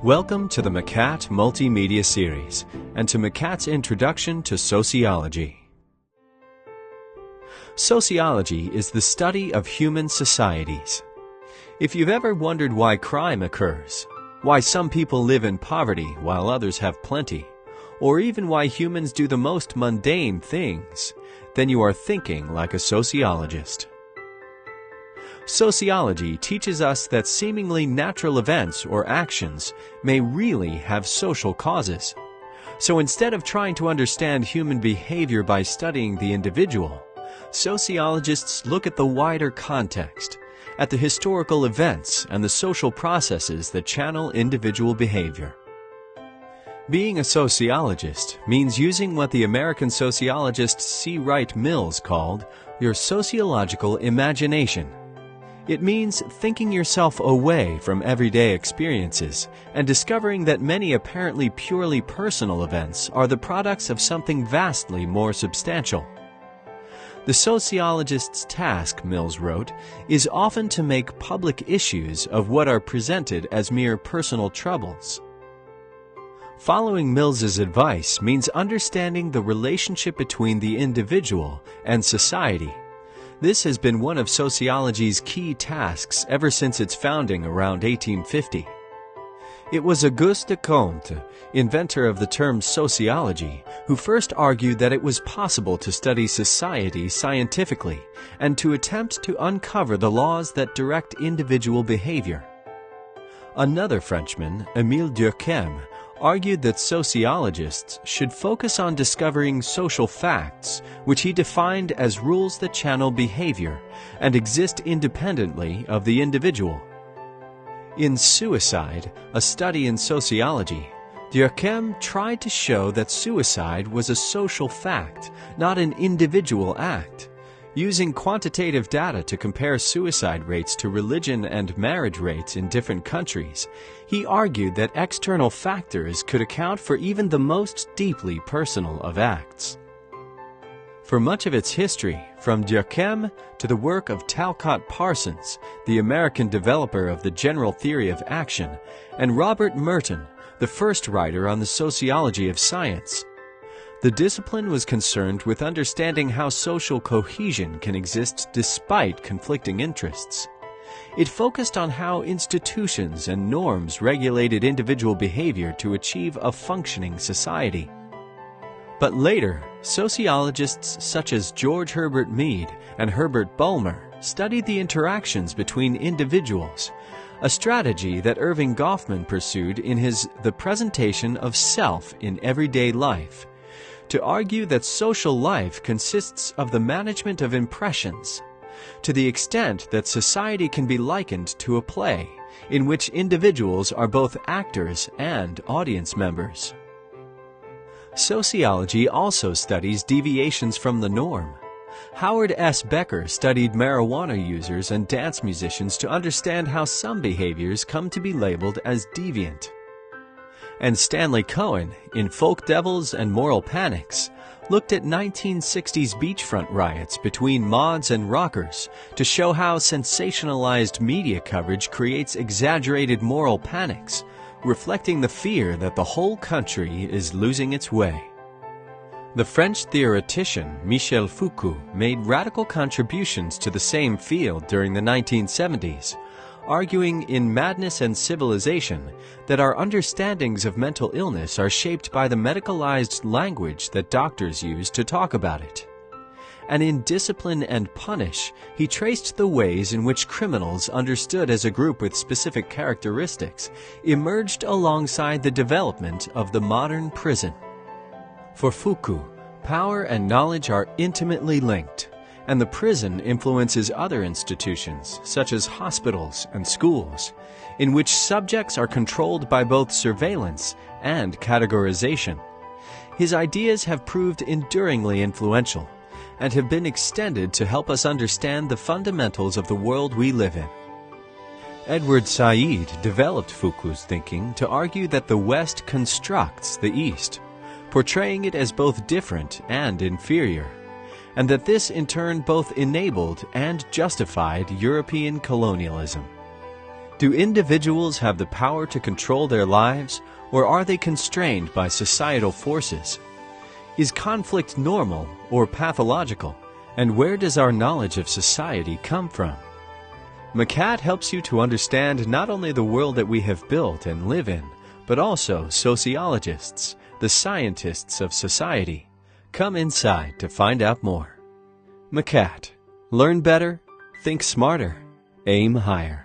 Welcome to the macat multimedia series and to macat's introduction to sociology. Sociology is the study of human societies. If you've ever wondered why crime occurs, why some people live in poverty while others have plenty, or even why humans do the most mundane things, then you are thinking like a sociologist. Sociology teaches us that seemingly natural events or actions may really have social causes. So instead of trying to understand human behavior by studying the individual, sociologists look at the wider context, at the historical events and the social processes that channel individual behavior. Being a sociologist means using what the American sociologist C. Wright Mills called your sociological imagination. It means thinking yourself away from everyday experiences and discovering that many apparently purely personal events are the products of something vastly more substantial. The sociologist's task, Mills wrote, is often to make public issues of what are presented as mere personal troubles. Following Mills's advice means understanding the relationship between the individual and society. This has been one of sociology's key tasks ever since its founding around 1850. It was Auguste Comte, inventor of the term sociology, who first argued that it was possible to study society scientifically and to attempt to uncover the laws that direct individual behavior. Another Frenchman, Émile Durkheim, argued that sociologists should focus on discovering social facts, which he defined as rules that channel behavior and exist independently of the individual. In Suicide, a study in sociology, Durkheim tried to show that suicide was a social fact, not an individual act. Using quantitative data to compare suicide rates to religion and marriage rates in different countries, he argued that external factors could account for even the most deeply personal of acts. For much of its history, from Durkheim to the work of Talcott Parsons, the American developer of the general theory of action, and Robert Merton, the first writer on the sociology of science, the discipline was concerned with understanding how social cohesion can exist despite conflicting interests. It focused on how institutions and norms regulated individual behavior to achieve a functioning society. But later, sociologists such as George Herbert Mead and Herbert Bulmer studied the interactions between individuals, a strategy that Irving Goffman pursued in his The Presentation of Self in Everyday Life, to argue that social life consists of the management of impressions, to the extent that society can be likened to a play, in which individuals are both actors and audience members. Sociology also studies deviations from the norm. Howard S. Becker studied marijuana users and dance musicians to understand how some behaviors come to be labeled as deviant. And Stanley Cohen, in Folk Devils and Moral Panics, looked at 1960s beachfront riots between mods and rockers to show how sensationalized media coverage creates exaggerated moral panics, reflecting the fear that the whole country is losing its way. The French theoretician Michel Foucault made radical contributions to the same field during the 1970s, arguing in Madness and Civilization that our understandings of mental illness are shaped by the medicalized language that doctors use to talk about it. And in Discipline and Punish, he traced the ways in which criminals understood as a group with specific characteristics emerged alongside the development of the modern prison. For Foucault, power and knowledge are intimately linked, and the prison influences other institutions, such as hospitals and schools, in which subjects are controlled by both surveillance and categorization. His ideas have proved enduringly influential and have been extended to help us understand the fundamentals of the world we live in. Edward Said developed Foucault's thinking to argue that the West constructs the East, portraying it as both different and inferior, and that this in turn both enabled and justified European colonialism. Do individuals have the power to control their lives, or are they constrained by societal forces? Is conflict normal or pathological, and where does our knowledge of society come from? Macat helps you to understand not only the world that we have built and live in, but also sociologists, the scientists of society. Come inside to find out more. Macat. Learn better, think smarter, aim higher.